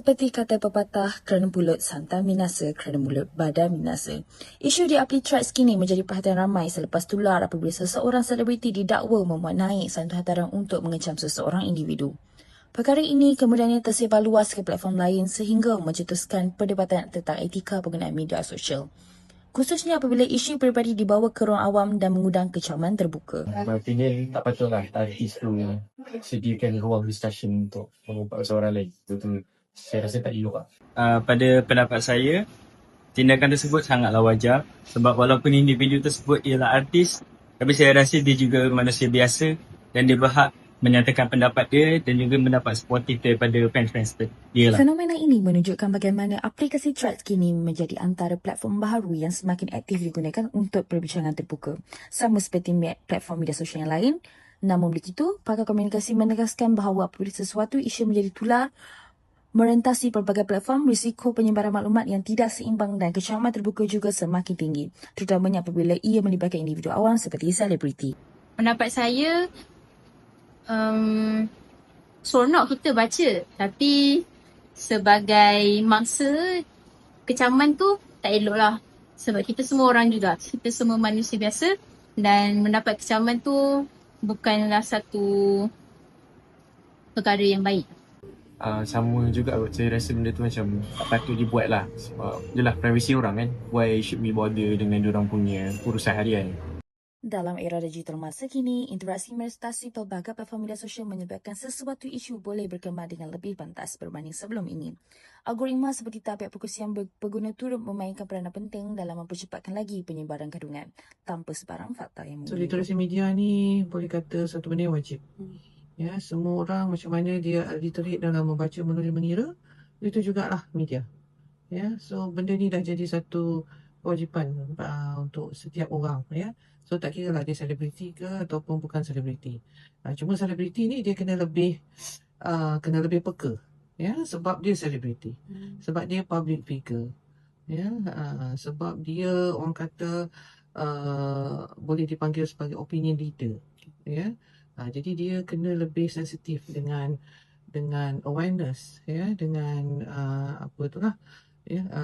Seperti kata pepatah, kerana mulut santan binasa, kerana mulut badan binasa. Isu di apli Threads kini menjadi perhatian ramai selepas tular apabila seseorang selebriti didakwa memuat naik satu hantaran untuk mengecam seseorang individu. Perkara ini kemudiannya tersebar luas ke platform lain sehingga mencetuskan perdebatan tentang etika penggunaan media sosial. Khususnya apabila isu peribadi dibawa ke ruang awam dan mengundang kecaman terbuka. My opinion, tak patutlah artis tu sediakan ruang discussion untuk mengumpat seorang lain. Itu saya rasa tak elok lah. Pada pendapat saya, tindakan tersebut sangatlah wajar sebab walaupun individu tersebut ialah artis, tapi saya rasa dia juga manusia biasa dan dia berhak menyatakan pendapat dia dan juga mendapat supportif daripada fans-fans dia lah. Fenomena ini menunjukkan bagaimana aplikasi Threads kini menjadi antara platform baharu yang semakin aktif digunakan untuk perbincangan terbuka. Sama seperti platform media sosial yang lain. Namun begitu, pakar komunikasi menegaskan bahawa apabila sesuatu isu menjadi tular, merentasi pelbagai platform, risiko penyebaran maklumat yang tidak seimbang dan kecaman terbuka juga semakin tinggi, terutamanya apabila ia melibatkan individu awam seperti selebriti. Pendapat saya, seronok kita baca, tapi sebagai mangsa, kecaman tu tak elok lah. Sebab kita semua orang juga, kita semua manusia biasa dan mendapat kecaman tu bukanlah satu perkara yang baik. Sama juga saya rasa benda tu macam tak patut dibuat lah. Sebab yelah privasi orang kan. Why should we bother dengan diorang punya urusan harian. Dalam era digital masa kini, interaksi merestasi pelbagai platform media sosial menyebabkan sesuatu isu boleh berkembang dengan lebih pantas berbanding sebelum ini. Algoritma seperti tabiat perkongsian pengguna turut memainkan peranan penting dalam mempercepatkan lagi penyebaran kandungan tanpa sebarang fakta yang So literasi media ni boleh kata satu benda yang wajib. Ya, semua orang macam mana dia literate dalam membaca, menulis, mengira, itu jugalah media. Ya, so benda ni dah jadi satu kewajipan untuk setiap orang. Ya, so tak kira lah dia selebriti ke ataupun bukan selebriti. Cuma selebriti ni dia kena lebih peka. Ya, sebab dia selebriti, sebab dia public figure. Ya, sebab dia orang kata boleh dipanggil sebagai opinion leader. Ya. Jadi dia kena lebih sensitif dengan awareness, ya, dengan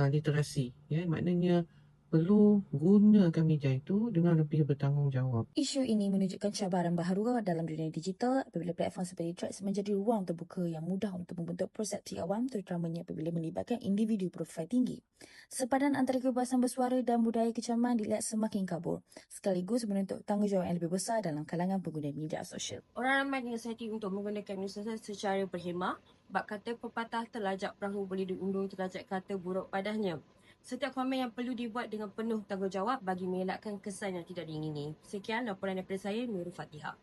literasi, ya, maknanya perlu gunakan media itu dengan lebih bertanggungjawab. Isu ini menunjukkan cabaran baharu dalam dunia digital apabila platform seperti Threads menjadi ruang terbuka yang mudah untuk membentuk persepsi awam, terutamanya apabila melibatkan individu profil tinggi. Sepadan antara kebebasan bersuara dan budaya kecaman dilihat semakin kabur, sekaligus menuntut tanggungjawab yang lebih besar dalam kalangan pengguna media sosial. Orang ramai dinasihati untuk menggunakan media sosial secara berhemah. Bab kata pepatah terlajak perahu boleh diundur terlajak kata buruk padanya. Setiap komen yang perlu dibuat dengan penuh tanggungjawab bagi mengelakkan kesan yang tidak diingini. Sekian laporan daripada saya, Nurul Fatihah.